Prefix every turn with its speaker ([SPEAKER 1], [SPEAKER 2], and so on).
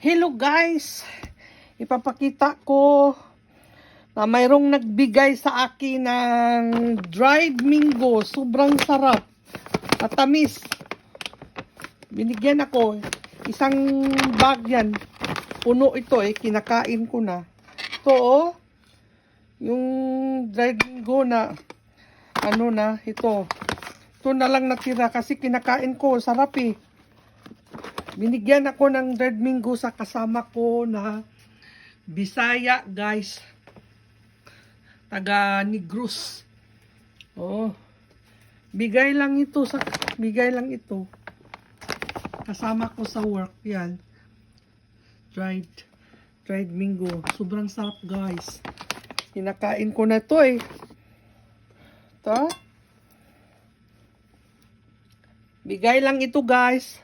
[SPEAKER 1] Hello guys! Ipapakita ko na mayroong nagbigay sa akin ng dried mango. Sobrang sarap. Matamis. Binigyan ako. Isang bag yan. Puno ito kinakain ko na. Ito yung dried mango na ito. Ito na lang natira kasi kinakain ko. Sarap Binigyan ako ng dried mango sa kasama ko na Bisaya, guys. Taga Negros. Bigay lang ito. Kasama ko sa work. Yan. Dried mango. Sobrang sarap, guys. Kinakain ko na ito Ito. Bigay lang ito, guys.